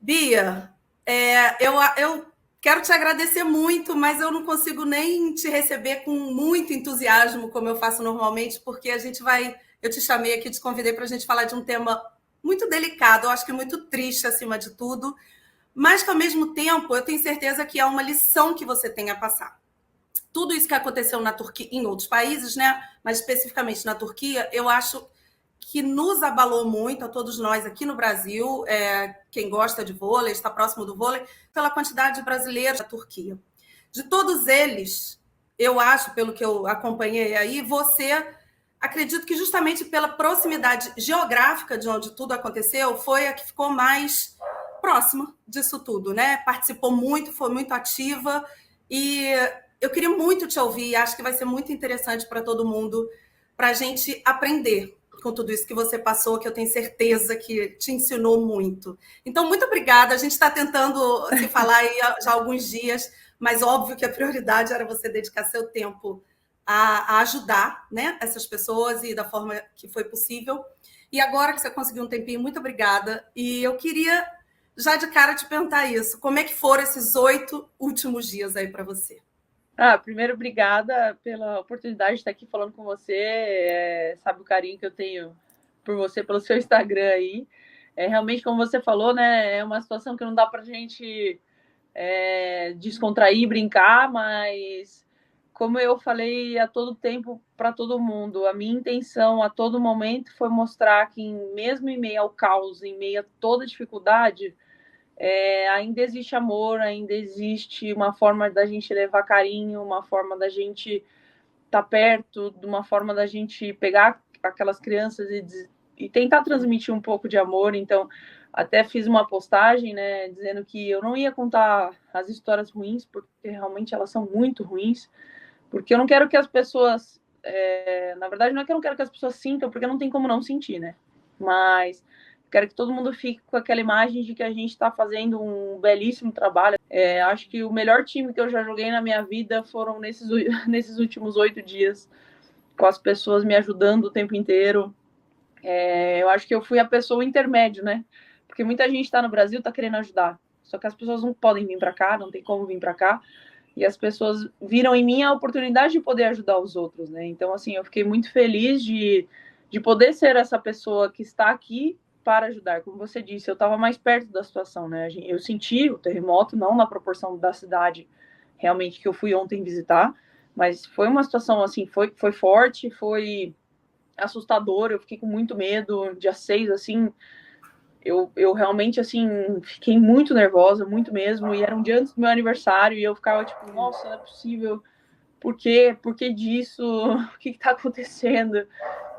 Bia, eu quero te agradecer muito, mas eu não consigo nem te receber com muito entusiasmo, como eu faço normalmente, porque a gente vai. Eu te chamei aqui, te convidei para a gente falar de um tema muito delicado, eu acho que muito triste acima de tudo, mas que ao mesmo tempo eu tenho certeza que é uma lição que você tem a passar. Tudo isso que aconteceu na Turquia, em outros países, né? Mas especificamente na Turquia, eu acho que nos abalou muito a todos nós aqui no Brasil, quem gosta de vôlei, está próximo do vôlei, pela quantidade de brasileiros da Turquia. De todos eles, eu acho, pelo que eu acompanhei aí, você, acredito que justamente pela proximidade geográfica de onde tudo aconteceu, foi a que ficou mais próxima disso tudo, né? Participou muito, foi muito ativa e eu queria muito te ouvir, acho que vai ser muito interessante para todo mundo, para a gente aprender com tudo isso que você passou, que eu tenho certeza que te ensinou muito. Então, muito obrigada. A gente está tentando se falar aí já há alguns dias, mas óbvio que a prioridade era você dedicar seu tempo a ajudar, né, essas pessoas e da forma que foi possível. E agora que você conseguiu um tempinho, muito obrigada. E eu queria, já de cara, te perguntar isso. Como é que foram esses 8 últimos dias aí para você? Primeiro, obrigada pela oportunidade de estar aqui falando com você. Sabe o carinho que eu tenho por você, pelo seu Instagram aí. Realmente, como você falou, né, é uma situação que não dá para a gente descontrair, brincar, mas como eu falei a todo tempo para todo mundo, a minha intenção a todo momento foi mostrar que, mesmo em meio ao caos, em meio a toda dificuldade, ainda existe amor, ainda existe uma forma da gente levar carinho, uma forma da gente estar perto, de uma forma da gente pegar aquelas crianças e tentar transmitir um pouco de amor. Então, até fiz uma postagem, né, dizendo que eu não ia contar as histórias ruins, porque realmente elas são muito ruins, porque eu não quero que as pessoas, na verdade, não é que eu não quero que as pessoas sintam, porque não tem como não sentir, né, mas quero que todo mundo fique com aquela imagem de que a gente está fazendo um belíssimo trabalho. Acho que o melhor time que eu já joguei na minha vida foram nesses últimos 8 dias, com as pessoas me ajudando o tempo inteiro. Eu acho que eu fui a pessoa intermédio, né? Porque muita gente está no Brasil, está querendo ajudar. Só que as pessoas não podem vir para cá, não tem como vir para cá. E as pessoas viram em mim a oportunidade de poder ajudar os outros, né? Então, assim, eu fiquei muito feliz de poder ser essa pessoa que está aqui para ajudar. Como você disse, eu estava mais perto da situação, né? Eu senti o terremoto, não na proporção da cidade realmente que eu fui ontem visitar, mas foi uma situação, assim, foi forte, foi assustador, eu fiquei com muito medo. Dia 6, assim, eu realmente, assim, fiquei muito nervosa, muito mesmo, e era um dia antes do meu aniversário, e eu ficava tipo, nossa, não é possível, por quê? Por que disso? O que tá acontecendo?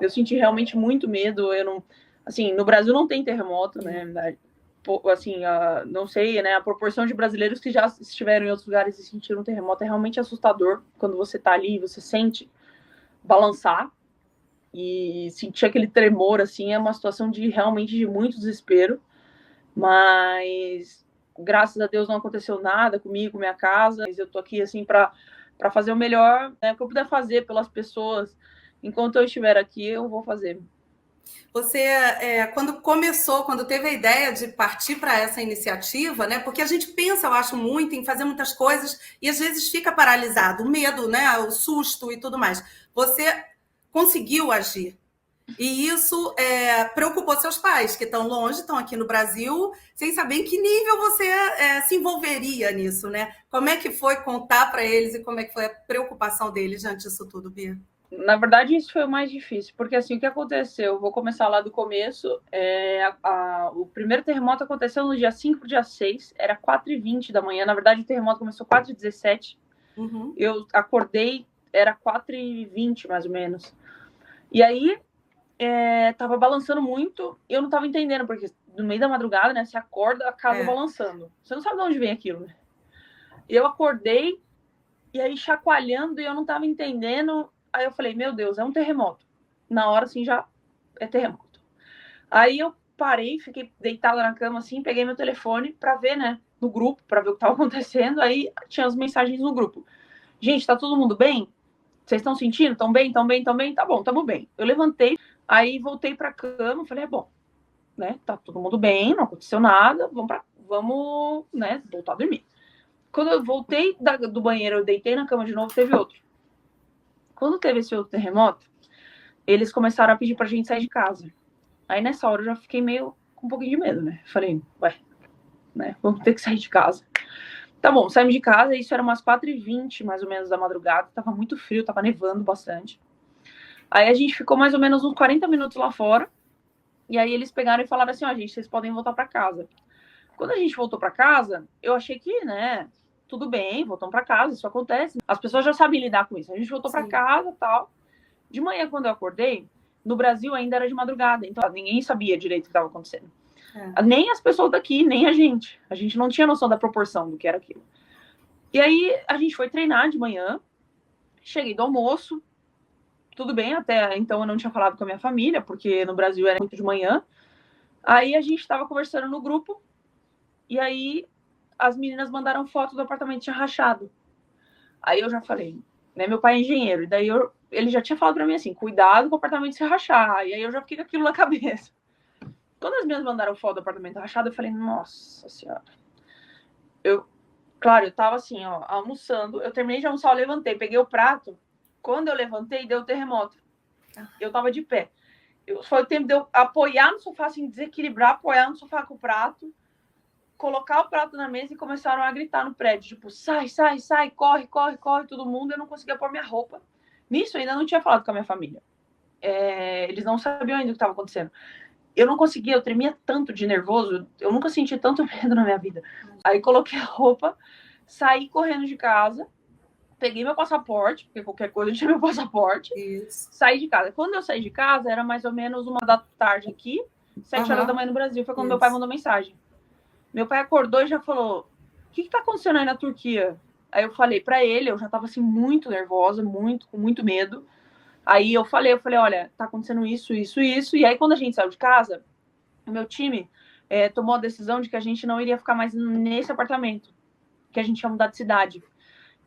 Eu senti realmente muito medo. Eu não, assim, no Brasil não tem terremoto, né? Assim, não sei, né? A proporção de brasileiros que já estiveram em outros lugares e sentiram um terremoto é realmente assustador quando você tá ali, você sente balançar e sentir aquele tremor, assim, é uma situação de realmente de muito desespero, mas graças a Deus não aconteceu nada comigo, com minha casa. Mas eu tô aqui, assim, para fazer o melhor, né, que eu puder fazer pelas pessoas. Enquanto eu estiver aqui, eu vou fazer. Você, quando teve a ideia de partir para essa iniciativa, né? Porque a gente pensa, eu acho, muito em fazer muitas coisas e às vezes fica paralisado, o medo, né? O susto e tudo mais. Você conseguiu agir. E isso preocupou seus pais, que estão longe, estão aqui no Brasil, sem saber em que nível você se envolveria nisso, né? Como é que foi contar para eles e como é que foi a preocupação deles diante disso tudo, Bia? Na verdade, isso foi o mais difícil, porque assim, o que aconteceu? Eu vou começar lá do começo. O primeiro terremoto aconteceu no dia 5 pro dia 6, era 4h20 da manhã. Na verdade, o terremoto começou 4h17. Uhum. Eu acordei, era 4h20 mais ou menos. E aí, tava balançando muito, e eu não tava entendendo, porque no meio da madrugada, né, você acorda a casa balançando. Você não sabe de onde vem aquilo, né? Eu acordei, e aí chacoalhando, e eu não tava entendendo. Aí eu falei, meu Deus, é um terremoto. Na hora, assim, já é terremoto. Aí eu parei, fiquei deitada na cama, assim, peguei meu telefone pra ver, né, no grupo, pra ver o que tava acontecendo. Aí tinha as mensagens no grupo. Gente, tá todo mundo bem? Vocês estão sentindo? Estão bem? Estão bem? Estão bem? Tá bom, tamo bem. Eu levantei, aí voltei pra cama, falei, bom, né, tá todo mundo bem, não aconteceu nada, vamos, né, voltar a dormir. Quando eu voltei do banheiro, eu deitei na cama de novo, teve outro. Quando teve esse outro terremoto, eles começaram a pedir pra gente sair de casa. Aí nessa hora eu já fiquei meio com um pouquinho de medo, né? Falei, ué, né, vamos ter que sair de casa. Tá bom, saímos de casa, isso era umas 4h20, mais ou menos, da madrugada. Tava muito frio, tava nevando bastante. Aí a gente ficou mais ou menos uns 40 minutos lá fora. E aí eles pegaram e falaram assim, ó, gente, vocês podem voltar pra casa. Quando a gente voltou pra casa, eu achei que, né, tudo bem, voltamos pra casa, isso acontece. As pessoas já sabem lidar com isso. A gente voltou pra casa e tal. De manhã, quando eu acordei, no Brasil ainda era de madrugada, então ninguém sabia direito o que estava acontecendo. Nem as pessoas daqui, nem a gente. A gente não tinha noção da proporção do que era aquilo. E aí a gente foi treinar de manhã, cheguei do almoço, tudo bem, até então eu não tinha falado com a minha família, porque no Brasil era muito de manhã. Aí a gente estava conversando no grupo, e aí as meninas mandaram foto do apartamento tinha rachado. Aí eu já falei, né, meu pai é engenheiro, e daí ele já tinha falado pra mim assim, cuidado com o apartamento se rachar. E aí eu já fiquei com aquilo na cabeça. Quando as meninas mandaram foto do apartamento rachado, eu falei, nossa senhora. Claro, eu tava assim, ó, almoçando. Eu terminei de almoçar, eu levantei, peguei o prato. Quando eu levantei, deu terremoto. Eu tava de pé. Foi o tempo de eu apoiar no sofá, assim, desequilibrar, apoiar no sofá com o prato, colocar o prato na mesa e começaram a gritar no prédio, tipo, sai, sai, sai, corre, corre, corre, todo mundo. Eu não conseguia pôr minha roupa. Nisso, eu ainda não tinha falado com a minha família. Eles não sabiam ainda o que estava acontecendo. Eu não conseguia, eu tremia tanto de nervoso, eu nunca senti tanto medo na minha vida. Aí coloquei a roupa, saí correndo de casa, peguei meu passaporte, porque qualquer coisa eu tinha meu passaporte, saí de casa. Quando eu saí de casa, era mais ou menos 1h da tarde aqui, 7h da manhã no Brasil, foi quando meu pai mandou mensagem. Meu pai acordou e já falou, o que tá acontecendo aí na Turquia? Aí eu falei pra ele, eu já tava assim muito nervosa, com muito medo. Aí eu falei, olha, tá acontecendo isso, isso, isso. E aí quando a gente saiu de casa, o meu time tomou a decisão de que a gente não iria ficar mais nesse apartamento, que a gente ia mudar de cidade.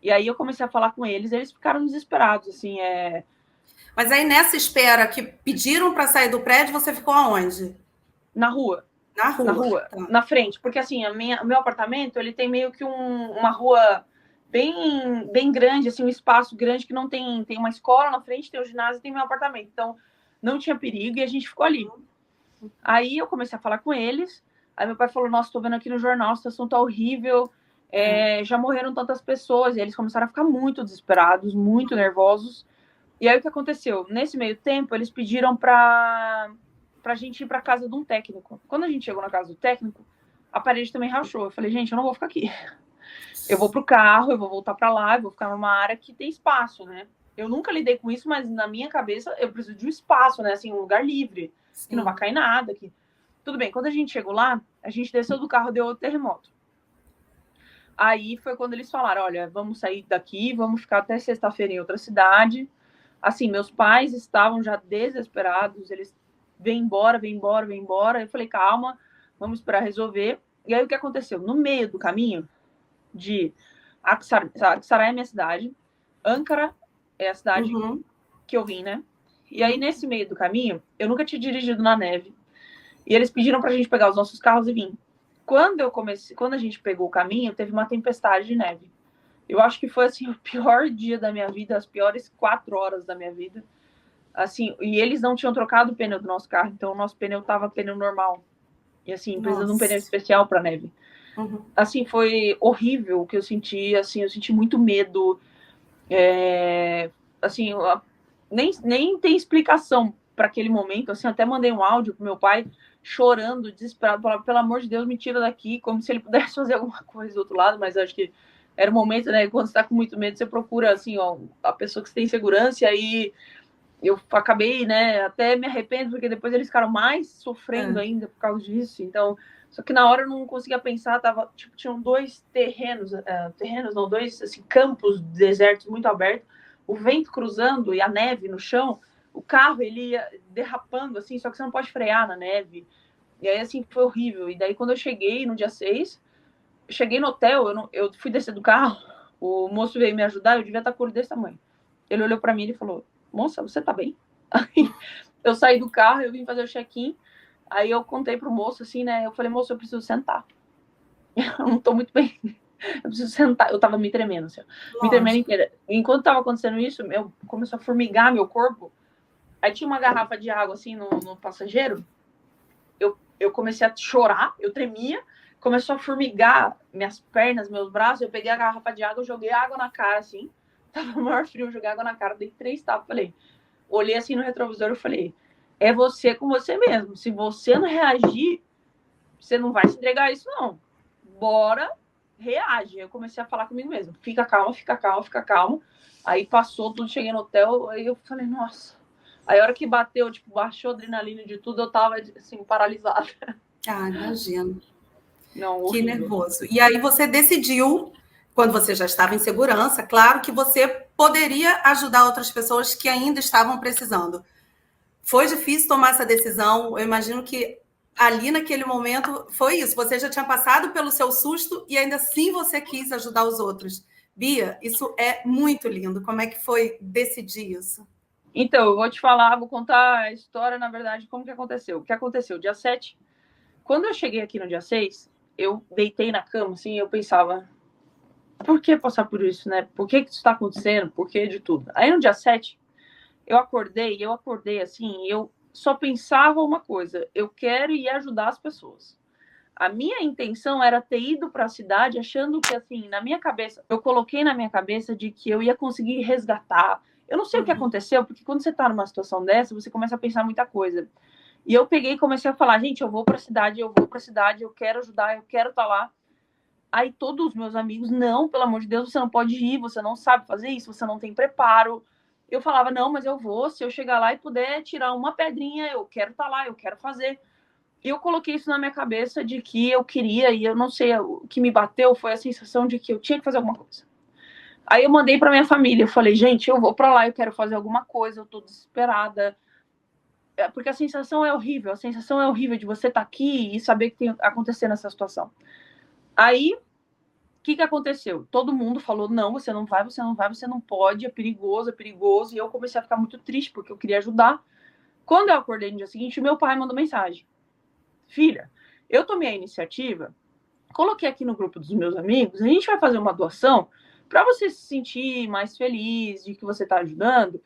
E aí eu comecei a falar com eles ficaram desesperados, assim, Mas aí nessa espera que pediram para sair do prédio, você ficou aonde? Na rua. Na rua. Tá. Na frente. Porque assim, o meu apartamento, ele tem meio que uma rua bem grande, assim, um espaço grande que não tem uma escola na frente, tem o ginásio e tem meu apartamento. Então, não tinha perigo e a gente ficou ali. Aí eu comecei a falar com eles. Aí meu pai falou, nossa, tô vendo aqui no jornal, a situação tá horrível. Já morreram tantas pessoas. E eles começaram a ficar muito desesperados, muito nervosos. E aí o que aconteceu? Nesse meio tempo, eles pediram pra gente ir pra casa de um técnico. Quando a gente chegou na casa do técnico, a parede também rachou. Eu falei, gente, eu não vou ficar aqui. Eu vou pro carro, eu vou voltar pra lá, eu vou ficar numa área que tem espaço, né? Eu nunca lidei com isso, mas na minha cabeça eu preciso de um espaço, né? Assim, um lugar livre, que não vai cair nada. Que... Tudo bem, quando a gente chegou lá, a gente desceu do carro, deu outro terremoto. Aí foi quando eles falaram, olha, vamos sair daqui, vamos ficar até sexta-feira em outra cidade. Assim, meus pais estavam já desesperados, eles vem embora, vem embora, vem embora. Eu falei, calma, vamos esperar resolver. E aí o que aconteceu? No meio do caminho de Aksaray é minha cidade, Ankara é a cidade que eu vim, né? E aí nesse meio do caminho, eu nunca tinha dirigido na neve. E eles pediram pra gente pegar os nossos carros e vir. Quando a gente pegou o caminho, teve uma tempestade de neve. Eu acho que foi assim o pior dia da minha vida, as piores 4 horas da minha vida. Assim, e eles não tinham trocado o pneu do nosso carro, então o nosso pneu tava pneu normal. E assim, precisa de um pneu especial para neve. Assim, foi horrível o que eu senti, assim, eu senti muito medo. Assim, nem tem explicação para aquele momento, assim, até mandei um áudio pro meu pai chorando, desesperado, falando, pelo amor de Deus, me tira daqui, como se ele pudesse fazer alguma coisa do outro lado, mas acho que era o momento, né, quando você tá com muito medo, você procura, assim, ó, a pessoa que tem segurança, e aí eu acabei, né, até me arrependo, porque depois eles ficaram mais sofrendo ainda por causa disso, então, só que na hora eu não conseguia pensar, tava, tipo, tinham dois dois, assim, campos desertos muito abertos, o vento cruzando e a neve no chão, o carro, ele ia derrapando, assim, só que você não pode frear na neve, e aí, assim, foi horrível, e daí quando eu cheguei no dia 6, cheguei no hotel, eu fui descer do carro, o moço veio me ajudar, eu devia estar com o olho desse tamanho, ele olhou pra mim e falou, moça, você tá bem? Aí eu saí do carro, eu vim fazer o check-in, aí eu contei pro moço, assim, né, eu falei, moço, eu preciso sentar. não estou muito bem. Eu preciso sentar. Eu estava me tremendo, assim, me tremendo inteira. Enquanto estava acontecendo isso, começou a formigar meu corpo. Aí tinha uma garrafa de água, assim, no passageiro. Eu comecei a chorar, eu tremia. Começou a formigar minhas pernas, meus braços. Eu peguei a garrafa de água, joguei água na cara, assim. Tava o maior frio, eu joguei água na cara. Dei 3 tapas, falei... Olhei assim no retrovisor e falei, é você com você mesmo. Se você não reagir, você não vai se entregar a isso, não. Bora, reage. Eu comecei a falar comigo mesmo. Fica calma, fica calma, fica calma. Aí passou tudo, cheguei no hotel, aí eu falei, nossa. Aí a hora que bateu, tipo, baixou a adrenalina de tudo, eu tava, assim, paralisada. Ah, imagino. Não, Que horrível. nervoso. E aí você decidiu, quando você já estava em segurança, claro que você poderia ajudar outras pessoas que ainda estavam precisando. Foi difícil tomar essa decisão. Eu imagino que ali naquele momento foi isso. Você já tinha passado pelo seu susto e ainda assim você quis ajudar os outros. Bia, isso é muito lindo. Como é que foi decidir isso? Então, eu vou te falar, vou contar a história, na verdade, como que aconteceu. O que aconteceu? Dia 7, quando eu cheguei aqui no dia 6, eu deitei na cama, assim, eu pensava, por que passar por isso, né? Por que isso está acontecendo? Por que de tudo? Aí no dia 7, eu acordei assim, eu só pensava uma coisa, eu quero ir ajudar as pessoas. A minha intenção era ter ido para a cidade achando que, assim, na minha cabeça, eu coloquei na minha cabeça de que eu ia conseguir resgatar. Eu não sei o que aconteceu, porque quando você tá numa situação dessa, você começa a pensar muita coisa. E eu peguei e comecei a falar, gente, eu vou para a cidade, eu quero ajudar, eu quero estar lá. Aí todos os meus amigos, não, pelo amor de Deus, você não pode ir, você não sabe fazer isso, você não tem preparo. Eu falava, não, mas eu vou, se eu chegar lá e puder tirar uma pedrinha, eu quero estar lá, eu quero fazer. E eu coloquei isso na minha cabeça de que eu queria, e eu não sei, o que me bateu foi a sensação de que eu tinha que fazer alguma coisa. Aí eu mandei para minha família, eu falei, gente, eu vou para lá, eu quero fazer alguma coisa, eu tô desesperada. Porque a sensação é horrível de você estar aqui e saber que tem acontecendo essa situação. Aí, o que aconteceu? Todo mundo falou, não, você não vai, você não pode, é perigoso, e eu comecei a ficar muito triste, porque eu queria ajudar. Quando eu acordei no dia seguinte, meu pai mandou mensagem. Filha, eu tomei a iniciativa, coloquei aqui no grupo dos meus amigos, a gente vai fazer uma doação para você se sentir mais feliz de que você está ajudando.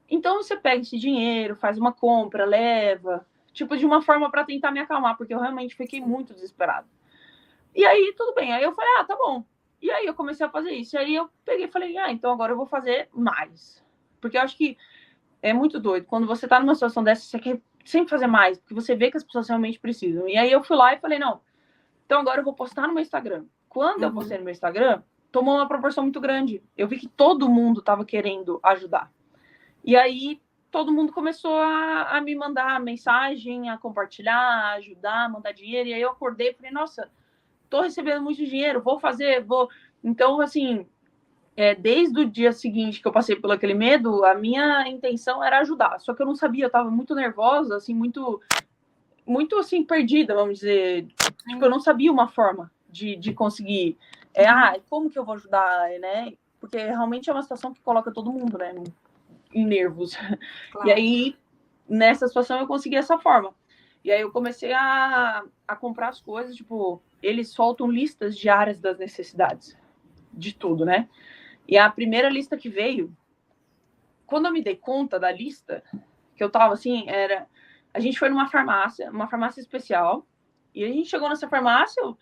Então você pega esse dinheiro, faz uma compra, leva, tipo, de uma forma para tentar me acalmar, porque eu realmente fiquei muito desesperada. E aí, tudo bem. Aí eu falei, tá bom. E aí eu comecei a fazer isso. E aí eu peguei e falei, então agora eu vou fazer mais. Porque eu acho que é muito doido. Quando você tá numa situação dessa, você quer sempre fazer mais, porque você vê que as pessoas realmente precisam. E aí eu fui lá e falei, não, então agora eu vou postar no meu Instagram. Quando eu postei no meu Instagram, tomou uma proporção muito grande. Eu vi que todo mundo estava querendo ajudar. E aí todo mundo começou a me mandar mensagem, a compartilhar, a ajudar, a mandar dinheiro. E aí eu acordei e falei, nossa, tô recebendo muito dinheiro, vou. Então, assim, desde o dia seguinte que eu passei por aquele medo, a minha intenção era ajudar. Só que eu não sabia, eu tava muito nervosa, assim, muito, assim, perdida, vamos dizer. Tipo, eu não sabia uma forma de conseguir. Como que eu vou ajudar, né? Porque realmente é uma situação que coloca todo mundo, né, em nervos. Claro. E aí, nessa situação, eu consegui essa forma. E aí eu comecei a comprar as coisas, tipo, eles soltam listas diárias das necessidades, de tudo, né? E a primeira lista que veio, quando eu me dei conta da lista, que eu tava assim, a gente foi numa farmácia, especial, e a gente chegou nessa farmácia, eu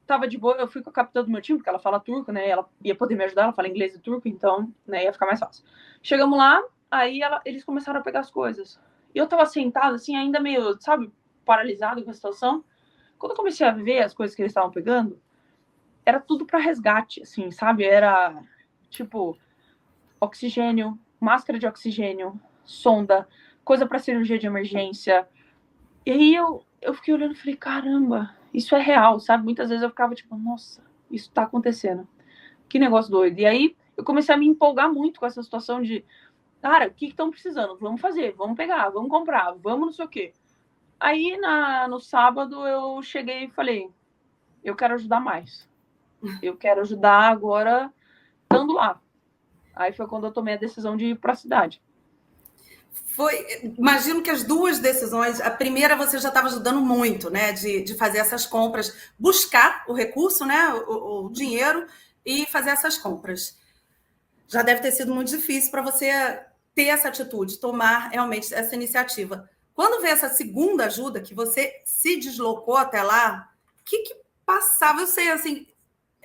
tava de boa, eu fui com a capitã do meu time, porque ela fala turco, né? Ela ia poder me ajudar, ela fala inglês e turco, então, né, ia ficar mais fácil. Chegamos lá, aí eles começaram a pegar as coisas. E eu tava sentada, assim, ainda meio, sabe, paralisada com a situação. Quando eu comecei a ver as coisas que eles estavam pegando, era tudo para resgate, assim, sabe? Era, tipo, oxigênio, máscara de oxigênio, sonda, coisa para cirurgia de emergência. E aí eu fiquei olhando e falei, caramba, isso é real, sabe? Muitas vezes eu ficava tipo, nossa, isso tá acontecendo. Que negócio doido. E aí eu comecei a me empolgar muito com essa situação de, cara, o que estão precisando? Vamos fazer, vamos pegar, vamos comprar, vamos não sei o quê. Aí no sábado eu cheguei e falei, eu quero ajudar mais. Eu quero ajudar agora estando lá. Aí foi quando eu tomei a decisão de ir para a cidade. Imagino que as duas decisões, a primeira você já estava ajudando muito, né, de fazer essas compras, buscar o recurso, né, o dinheiro e fazer essas compras. Já deve ter sido muito difícil para você ter essa atitude, tomar realmente essa iniciativa. Quando veio essa segunda ajuda, que você se deslocou até lá, o que passava? Eu sei, assim,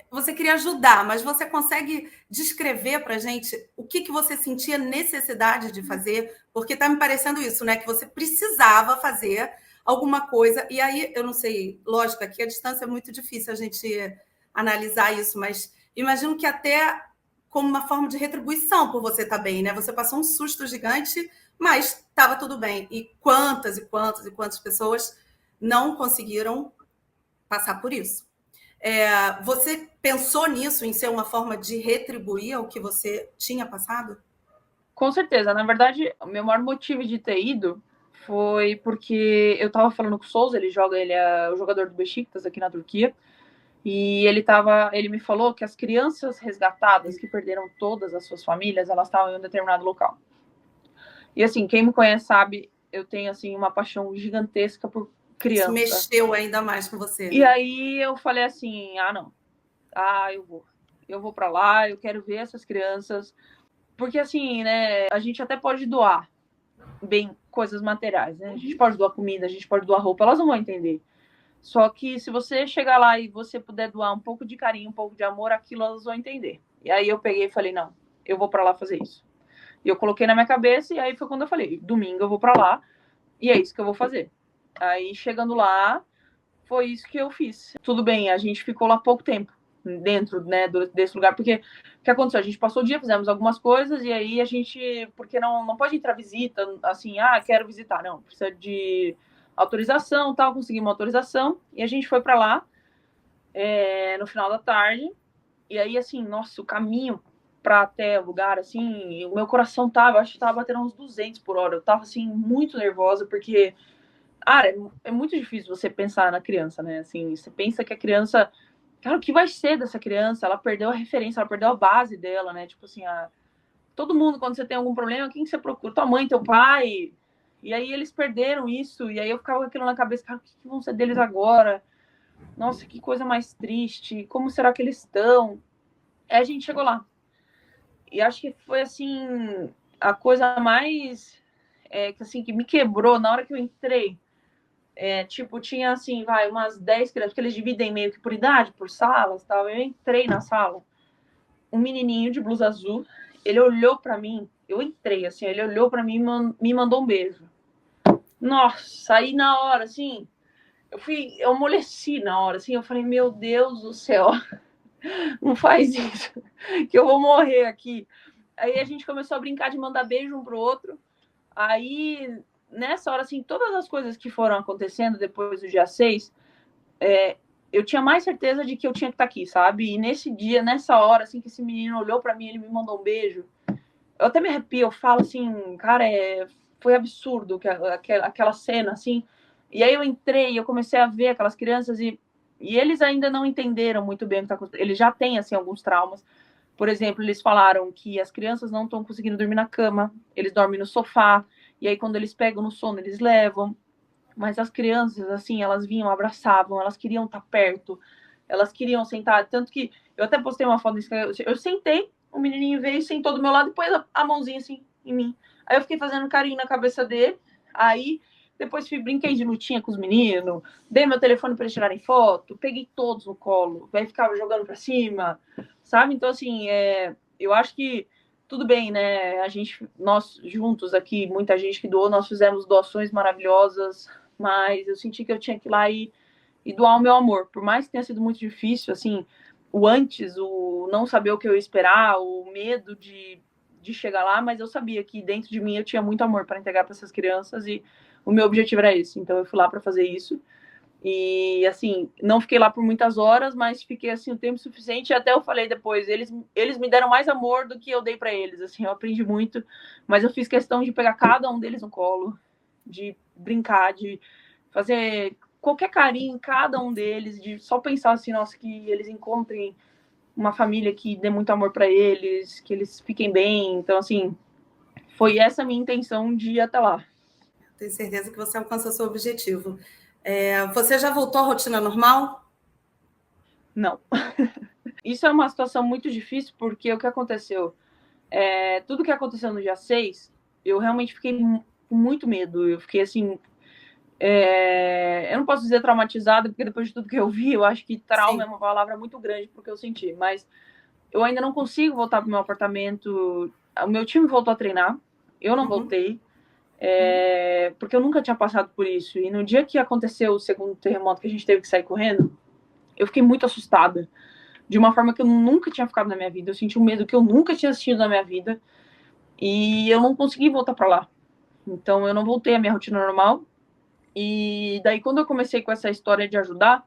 você queria ajudar, mas você consegue descrever para a gente o que você sentia necessidade de fazer? Porque está me parecendo isso, né? Que você precisava fazer alguma coisa. E aí, eu não sei, lógico, aqui a distância é muito difícil a gente analisar isso, mas imagino que até como uma forma de retribuição por você estar bem, né? Você passou um susto gigante, mas estava tudo bem. E quantas pessoas não conseguiram passar por isso? Você pensou nisso, em ser uma forma de retribuir o que você tinha passado? Com certeza. Na verdade, o meu maior motivo de ter ido foi porque eu tava falando com o Souza, ele é o jogador do Beşiktaş aqui na Turquia, e ele me falou que as crianças resgatadas que perderam todas as suas famílias, elas estavam em um determinado local. E assim, quem me conhece sabe, eu tenho assim uma paixão gigantesca por criança. Isso mexeu ainda mais com você. E aí eu falei assim, não. Eu vou para lá, eu quero ver essas crianças. Porque assim, né, a gente até pode doar bem coisas materiais, né? A gente pode doar comida, a gente pode doar roupa, elas não vão entender. Só que se você chegar lá e você puder doar um pouco de carinho, um pouco de amor, aquilo elas vão entender. E aí eu peguei e falei, não, eu vou para lá fazer isso. E eu coloquei na minha cabeça e aí foi quando eu falei, domingo eu vou para lá e é isso que eu vou fazer. Aí chegando lá, foi isso que eu fiz. Tudo bem, a gente ficou lá pouco tempo dentro, né, desse lugar, porque o que aconteceu? A gente passou o dia, fizemos algumas coisas e aí a gente, porque não pode entrar visita, assim, quero visitar, não, precisa de autorização, tal, consegui uma autorização e a gente foi para lá no final da tarde e aí, assim, nossa, o caminho para até o lugar, assim, o meu coração acho que tava batendo uns 200 por hora, eu tava, assim, muito nervosa, porque é muito difícil você pensar na criança, né, assim, você pensa que a criança, cara, o que vai ser dessa criança? Ela perdeu a referência, ela perdeu a base dela, né? Tipo assim, todo mundo, quando você tem algum problema, quem que você procura? Tua mãe, teu pai. E aí eles perderam isso. E aí eu ficava com aquilo na cabeça, cara, o que vão ser deles agora? Nossa, que coisa mais triste. Como será que eles estão? Aí a gente chegou lá. E acho que foi, assim, a coisa mais que me quebrou na hora que eu entrei. Tinha assim, umas 10 crianças, porque eles dividem meio que por idade, por salas, tal. Eu entrei na sala, um menininho de blusa azul, ele olhou para mim, eu entrei assim, ele olhou para mim e me mandou um beijo. Nossa, aí na hora, assim, eu amoleci na hora, assim, eu falei, meu Deus do céu, não faz isso, que eu vou morrer aqui. Aí a gente começou a brincar de mandar beijo um pro outro, aí nessa hora, assim, todas as coisas que foram acontecendo depois do dia 6, eu tinha mais certeza de que eu tinha que estar aqui, sabe? E nesse dia, nessa hora, assim, que esse menino olhou para mim, ele me mandou um beijo. Eu até me arrepio, eu falo assim, cara, foi absurdo aquela cena, assim. E aí eu entrei, eu comecei a ver aquelas crianças e eles ainda não entenderam muito bem o que está acontecendo. Eles já têm, assim, alguns traumas. Por exemplo, eles falaram que as crianças não estão conseguindo dormir na cama, eles dormem no sofá, e aí quando eles pegam no sono, eles levam. Mas as crianças, assim, elas vinham, abraçavam, elas queriam estar perto, elas queriam sentar. Tanto que eu até postei uma foto nisso, eu sentei, o menininho veio, sentou do meu lado e pôs a mãozinha assim em mim. Aí eu fiquei fazendo carinho na cabeça dele, aí depois brinquei de lutinha com os meninos, dei meu telefone para eles tirarem foto, peguei todos no colo, aí ficava jogando para cima, sabe? Então, assim, eu acho que tudo bem, né? Nós juntos aqui, muita gente que doou, nós fizemos doações maravilhosas, mas eu senti que eu tinha que ir lá e doar o meu amor. Por mais que tenha sido muito difícil, assim, o não saber o que eu ia esperar, o medo de chegar lá, mas eu sabia que dentro de mim eu tinha muito amor para entregar para essas crianças e o meu objetivo era esse. Então eu fui lá para fazer isso. E, assim, não fiquei lá por muitas horas, mas fiquei, assim, o tempo suficiente. E até eu falei depois, eles me deram mais amor do que eu dei para eles, assim, eu aprendi muito. Mas eu fiz questão de pegar cada um deles no colo, de brincar, de fazer qualquer carinho em cada um deles, de só pensar assim, nossa, que eles encontrem uma família que dê muito amor para eles, que eles fiquem bem. Então, assim, foi essa a minha intenção de ir até lá. Tenho certeza que você alcançou seu objetivo. Você já voltou à rotina normal? Não. Isso é uma situação muito difícil, porque o que aconteceu? Tudo que aconteceu no dia 6, eu realmente fiquei com muito medo. Eu fiquei assim. Eu não posso dizer traumatizada, porque depois de tudo que eu vi, eu acho que trauma é uma palavra muito grande porque eu senti. Mas eu ainda não consigo voltar para o meu apartamento. O meu time voltou a treinar, eu não voltei. Porque eu nunca tinha passado por isso. E no dia que aconteceu o segundo terremoto, que a gente teve que sair correndo, eu fiquei muito assustada. De uma forma que eu nunca tinha ficado na minha vida. Eu senti um medo que eu nunca tinha sentido na minha vida. E eu não consegui voltar para lá. Então, eu não voltei à minha rotina normal. E daí, quando eu comecei com essa história de ajudar,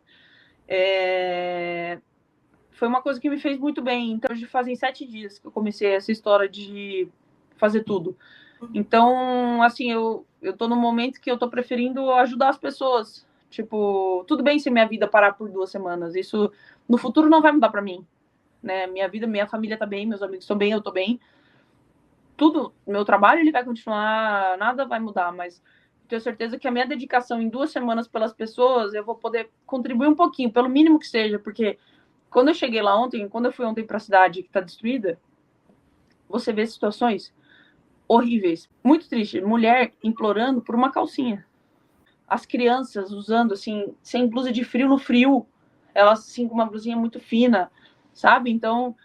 foi uma coisa que me fez muito bem. Então, hoje fazem 7 dias que eu comecei essa história de fazer tudo. Então, assim, eu tô num momento que eu tô preferindo ajudar as pessoas. Tipo, tudo bem se minha vida parar por 2 semanas. Isso, no futuro, não vai mudar para mim. Né? Minha vida, minha família tá bem, meus amigos estão bem, eu tô bem. Tudo, meu trabalho, ele vai continuar, nada vai mudar, mas tenho certeza que a minha dedicação em 2 semanas pelas pessoas, eu vou poder contribuir um pouquinho, pelo mínimo que seja, porque quando eu cheguei lá ontem, quando eu fui ontem para a cidade que está destruída, você vê situações horríveis, muito triste, mulher implorando por uma calcinha, as crianças usando assim, sem blusa de frio no frio, elas assim com uma blusinha muito fina, sabe? Então,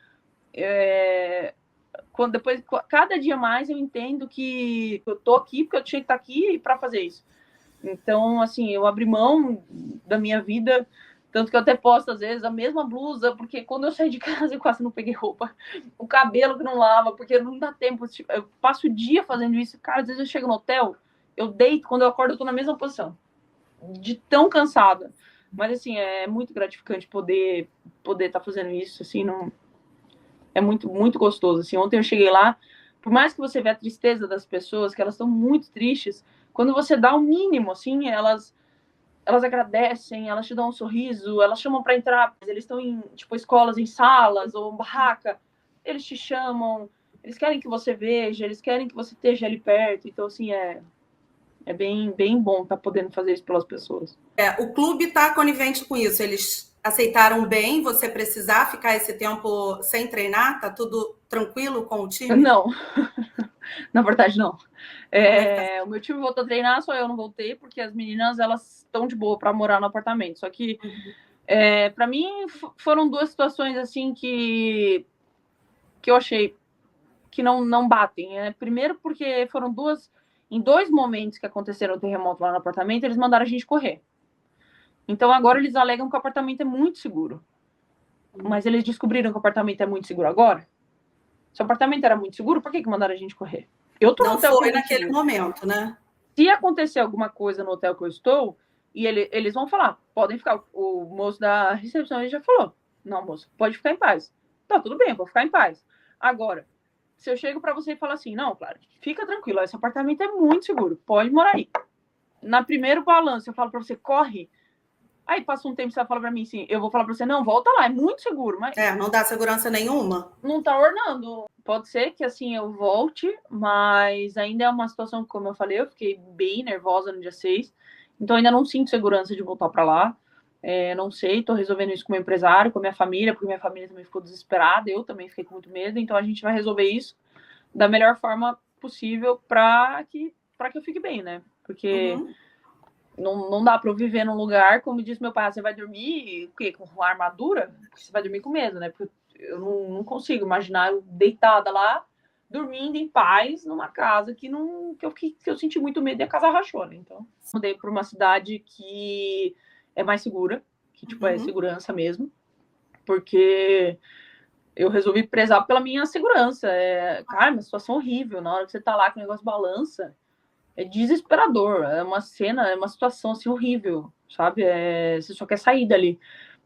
depois, cada dia mais eu entendo que eu tô aqui porque eu tinha que estar aqui para fazer isso. Então, assim, eu abri mão da minha vida, tanto que eu até posto, às vezes, a mesma blusa, porque quando eu saí de casa eu quase não peguei roupa. O cabelo que não lava, porque não dá tempo. Eu passo o dia fazendo isso. Cara, às vezes eu chego no hotel, eu deito, quando eu acordo eu tô na mesma posição. De tão cansada. Mas, assim, é muito gratificante poder estar fazendo isso, assim, não... É muito, muito gostoso. Assim, ontem eu cheguei lá, por mais que você vê a tristeza das pessoas, que elas estão muito tristes, quando você dá o mínimo, assim, elas agradecem, elas te dão um sorriso, elas chamam para entrar, eles estão em, tipo, escolas, em salas ou barraca, eles te chamam, eles querem que você veja, eles querem que você esteja ali perto. Então, assim, é bem, bem bom estar podendo fazer isso pelas pessoas. O clube está conivente com isso, eles aceitaram bem você precisar ficar esse tempo sem treinar? Tá tudo tranquilo com o time? Não, na verdade não. Tá? O meu time voltou a treinar, só eu não voltei, porque as meninas, elas estão de boa para morar no apartamento. Só que, para mim, foram 2 situações assim que eu achei que não batem. Primeiro porque foram em 2 momentos que aconteceram o terremoto lá no apartamento, eles mandaram a gente correr. Então agora eles alegam que o apartamento é muito seguro. Mas eles descobriram que o apartamento é muito seguro agora? Se o apartamento era muito seguro, por que mandaram a gente correr? Eu tô no Não hotel foi naquele momento, né? Se acontecer alguma coisa no hotel que eu estou, e eles vão falar, podem ficar. O moço da recepção ele já falou: não, moço, pode ficar em paz. Tá, tudo bem, eu vou ficar em paz. Agora, se eu chego para você e falo assim: não, claro, fica tranquilo, esse apartamento é muito seguro, pode morar aí. Na primeiro balanço, eu falo para você: corre. Aí passa um tempo, você fala para mim assim: eu vou falar para você: não, volta lá, é muito seguro. Mas não dá segurança nenhuma. não tá ornando. Pode ser que assim eu volte, mas ainda é uma situação que, como eu falei, eu fiquei bem nervosa no dia 6. Então ainda não sinto segurança de voltar para lá. Não sei, tô resolvendo isso com o meu empresário, com a minha família, porque minha família também ficou desesperada, eu também fiquei com muito medo. Então a gente vai resolver isso da melhor forma possível para que eu fique bem, né? Porque não dá para eu viver num lugar, como disse meu pai, você vai dormir o quê? Com armadura? Você vai dormir com medo, né? Porque eu não consigo imaginar eu deitada lá, dormindo em paz, numa casa que eu senti muito medo e a casa rachou, né? Então, mudei para uma cidade que é mais segura, que tipo é segurança mesmo, porque eu resolvi prezar pela minha segurança. Cara, uma situação horrível, na hora que você tá lá que o negócio balança, é desesperador, é uma cena, é uma situação assim horrível, sabe? Você só quer sair dali.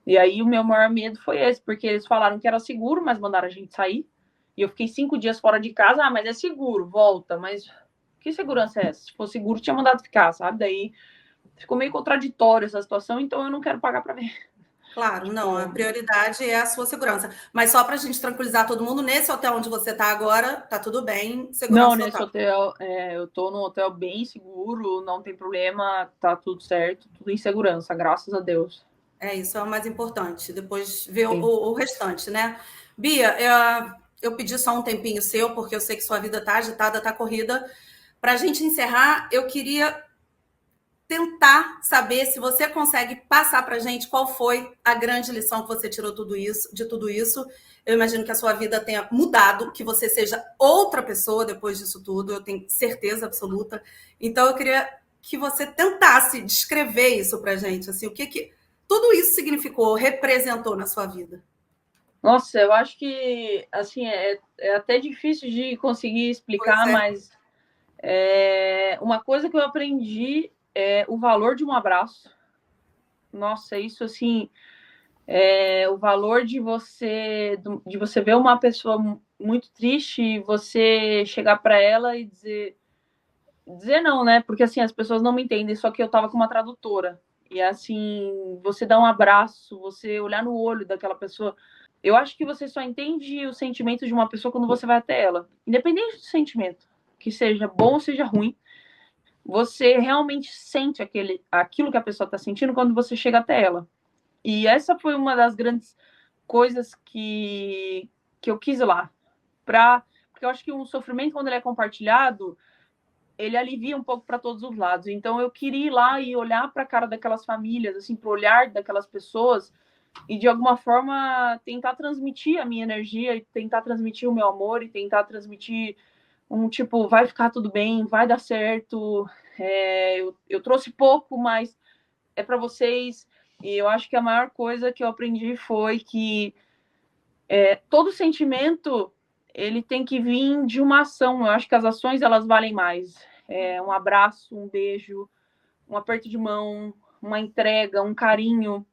E aí o meu maior medo foi esse, porque eles falaram que era seguro, mas mandaram a gente sair. E eu fiquei 5 dias fora de casa. Ah, mas é seguro, volta. Mas que segurança é essa? Se fosse seguro, tinha mandado ficar, sabe? Daí ficou meio contraditório essa situação, então eu não quero pagar para ver. Claro, não, a Tipo, prioridade é a sua segurança. Mas só para a gente tranquilizar todo mundo, nesse hotel onde você está agora, tá tudo bem, não, segurança nesse total. hotel, eu tô num hotel bem seguro, não tem problema, tá tudo certo, tudo em segurança, graças a Deus. É isso, é o mais importante. Depois ver Sim. o restante, né? Bia, eu pedi só um tempinho seu, porque eu sei que sua vida tá agitada, tá corrida. Para a gente encerrar, eu queria tentar saber se você consegue passar para a gente qual foi a grande lição que você tirou de tudo isso. Eu imagino que a sua vida tenha mudado, que você seja outra pessoa depois disso tudo, eu tenho certeza absoluta. Então, eu queria que você tentasse descrever isso para a gente, assim, o que tudo isso significou, representou na sua vida. Nossa, eu acho que assim é até difícil de conseguir Pois explicar, é, mas uma coisa que eu aprendi é o valor de um abraço. Nossa, isso assim, o valor de você ver uma pessoa muito triste e você chegar para ela e dizer não, né? Porque assim as pessoas não me entendem, só que eu tava com uma tradutora. E assim, você dá um abraço, você olhar no olho daquela pessoa. Eu acho que você só entende o sentimento de uma pessoa quando você vai até ela. Independente do sentimento, que seja bom ou seja ruim, você realmente sente aquilo que a pessoa está sentindo quando você chega até ela. E essa foi uma das grandes coisas que eu quis lá. Porque eu acho que o sofrimento, quando ele é compartilhado, ele alivia um pouco para todos os lados. Então eu queria ir lá e olhar para a cara daquelas famílias, assim, para o olhar daquelas pessoas e de alguma forma tentar transmitir a minha energia e tentar transmitir o meu amor e tentar transmitir um tipo, vai ficar tudo bem, vai dar certo. Eu trouxe pouco, mas é para vocês. E eu acho que a maior coisa que eu aprendi foi que todo sentimento ele tem que vir de uma ação. Eu acho que as ações elas valem mais. Um abraço, um beijo, um aperto de mão, uma entrega, um carinho.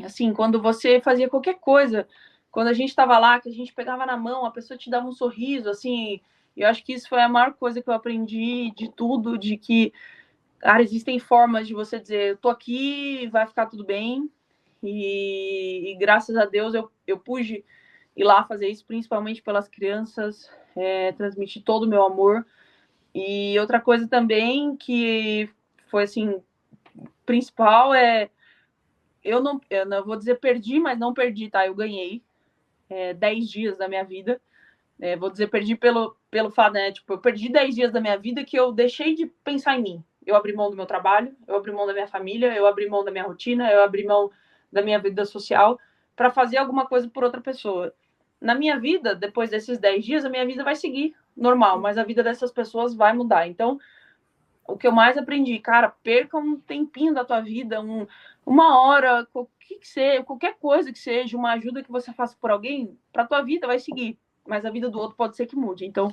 Assim, quando você fazia qualquer coisa, quando a gente estava lá, que a gente pegava na mão, a pessoa te dava um sorriso, assim. Eu acho que isso foi a maior coisa que eu aprendi de tudo, de que, cara, existem formas de você dizer, eu tô aqui, vai ficar tudo bem. E graças a Deus eu pude ir lá fazer isso, principalmente pelas crianças, transmitir todo o meu amor. E outra coisa também que foi assim principal eu não vou dizer perdi, mas não perdi, tá? Eu ganhei 10 dias da minha vida. Vou dizer perdi pelo fato, né? Tipo, eu perdi 10 dias da minha vida que eu deixei de pensar em mim. Eu abri mão do meu trabalho, eu abri mão da minha família, eu abri mão da minha rotina, eu abri mão da minha vida social para fazer alguma coisa por outra pessoa. Na minha vida, depois desses 10 dias, a minha vida vai seguir normal, mas a vida dessas pessoas vai mudar. Então, o que eu mais aprendi, cara, perca um tempinho da tua vida, uma hora, qualquer coisa que seja, uma ajuda que você faça por alguém, pra tua vida vai seguir, mas a vida do outro pode ser que mude. Então,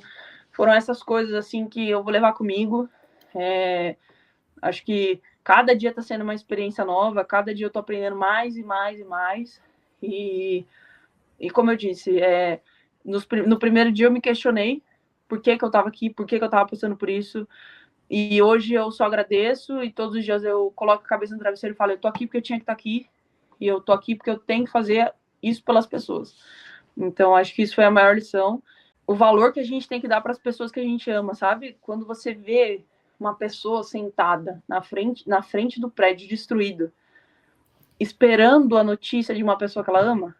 foram essas coisas assim que eu vou levar comigo. Acho que cada dia tá sendo uma experiência nova, cada dia eu tô aprendendo mais e mais e mais. E como eu disse, no primeiro dia eu me questionei por que eu tava aqui, por que eu tava passando por isso. E hoje eu só agradeço e todos os dias eu coloco a cabeça no travesseiro e falo, eu tô aqui porque eu tinha que estar aqui e eu tô aqui porque eu tenho que fazer isso pelas pessoas. Então, acho que isso foi a maior lição. O valor que a gente tem que dar para as pessoas que a gente ama, sabe? Quando você vê uma pessoa sentada na frente do prédio destruído, esperando a notícia de uma pessoa que ela ama,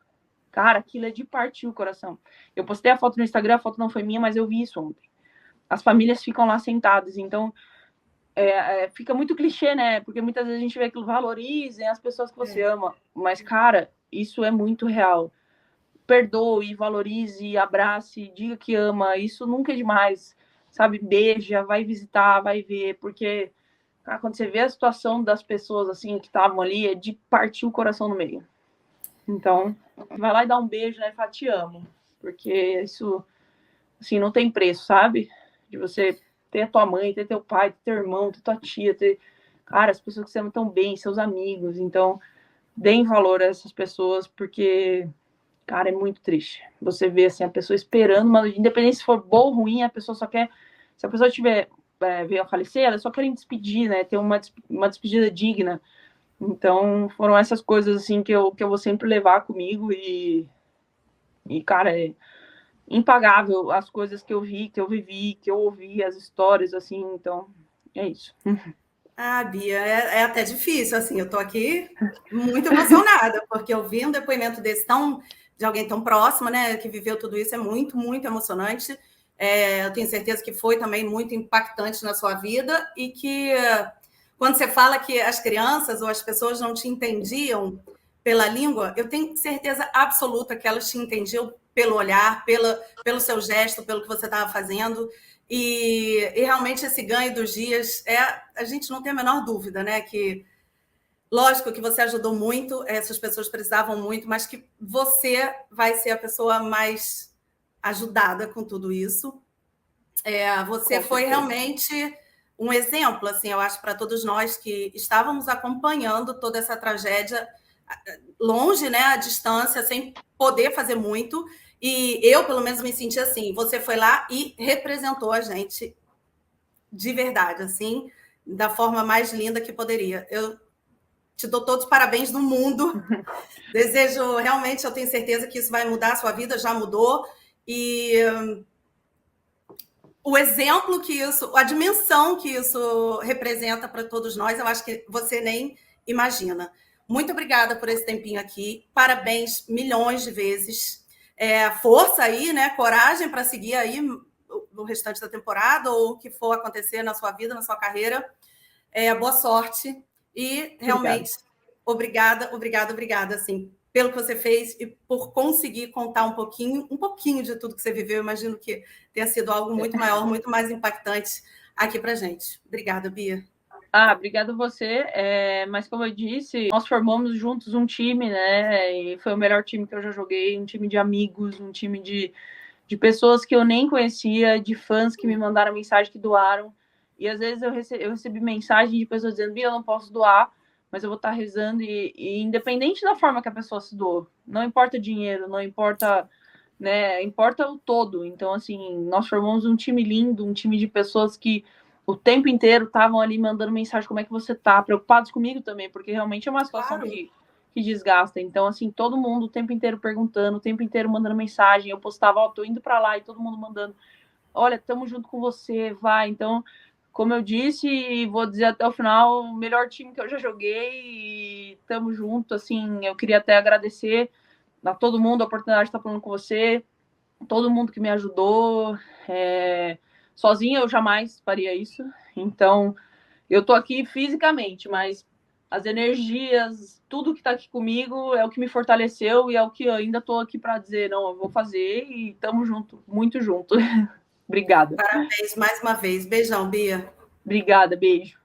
cara, aquilo é de partir o coração. Eu postei a foto no Instagram, a foto não foi minha, mas eu vi isso ontem. As famílias ficam lá sentadas, então fica muito clichê, né? Porque muitas vezes a gente vê aquilo, valorizem as pessoas que você ama. Mas, cara, isso é muito real. Perdoe, valorize, abrace, diga que ama. Isso nunca é demais. Sabe? Beija, vai visitar, vai ver. Porque, cara, quando você vê a situação das pessoas, assim, que estavam ali, é de partir o coração no meio. Então, vai lá e dá um beijo, né? E fala, te amo. Porque isso, assim, não tem preço, sabe? De você ter a tua mãe, ter teu pai, ter teu irmão, ter tua tia, ter, cara, as pessoas que você ama tão bem, seus amigos. Então, deem valor a essas pessoas, porque, cara, é muito triste. Você vê, assim, a pessoa esperando, mas independente se for bom ou ruim, a pessoa só quer... Se a pessoa tiver veio a falecer, elas só querem despedir, né? Ter uma despedida digna. Então, foram essas coisas, assim, que eu vou sempre levar comigo cara, é impagável as coisas que eu vi, que eu vivi, que eu ouvi, as histórias, assim, então, é isso. Ah, Bia, é até difícil, assim, eu tô aqui muito emocionada, porque eu vi um depoimento desse de alguém tão próximo, né, que viveu tudo isso, é muito, muito emocionante. Eu tenho certeza que foi também muito impactante na sua vida e que quando você fala que as crianças ou as pessoas não te entendiam pela língua, eu tenho certeza absoluta que elas te entendiam pelo olhar, pelo seu gesto, pelo que você estava fazendo. E realmente esse ganho dos dias a gente não tem a menor dúvida, né? Que lógico que você ajudou muito, essas pessoas precisavam muito, mas que você vai ser a pessoa mais ajudada com tudo isso. Você foi realmente um exemplo, assim, eu acho, para todos nós que estávamos acompanhando toda essa tragédia longe, né, à distância, sem poder fazer muito. E eu, pelo menos, me senti assim. Você foi lá e representou a gente de verdade, assim, da forma mais linda que poderia. Eu te dou todos os parabéns do mundo. Desejo, realmente, eu tenho certeza que isso vai mudar a sua vida, já mudou. E o exemplo que isso, a dimensão que isso representa para todos nós, eu acho que você nem imagina. Muito obrigada por esse tempinho aqui. Parabéns milhões de vezes. Força aí, né? Coragem para seguir aí o restante da temporada ou o que for acontecer na sua vida, na sua carreira. Boa sorte. E realmente, obrigada, obrigada, obrigada, assim, pelo que você fez e por conseguir contar um pouquinho de tudo que você viveu. Eu imagino que tenha sido algo muito maior, muito mais impactante aqui pra gente. Obrigada, Bia. Obrigada você. Mas como eu disse, nós formamos juntos um time, né? E foi o melhor time que eu já joguei, um time de amigos, um time de pessoas que eu nem conhecia, de fãs que me mandaram mensagem, que doaram. E às vezes eu recebi mensagem de pessoas dizendo: Bia, eu não posso doar, mas eu vou estar rezando. E independente da forma que a pessoa se doou, não importa dinheiro, não importa, né? Importa o todo. Então, assim, nós formamos um time lindo, um time de pessoas que o tempo inteiro estavam ali mandando mensagem: como é que você tá? Preocupados comigo também, porque realmente é uma situação Claro. que desgasta. Então, assim, todo mundo o tempo inteiro perguntando, o tempo inteiro mandando mensagem. Eu postava: ó, tô indo para lá, e todo mundo mandando: olha, estamos junto com você, vai. Então, como eu disse, e vou dizer até o final, o melhor time que eu já joguei, e tamo junto. Assim, eu queria até agradecer a todo mundo a oportunidade de estar falando com você, todo mundo que me ajudou. Sozinha eu jamais faria isso. Então, eu tô aqui fisicamente, mas as energias, tudo que tá aqui comigo é o que me fortaleceu e é o que eu ainda tô aqui para dizer: não, eu vou fazer, e tamo junto, muito junto. Obrigada. Parabéns mais uma vez. Beijão, Bia. Obrigada, beijo.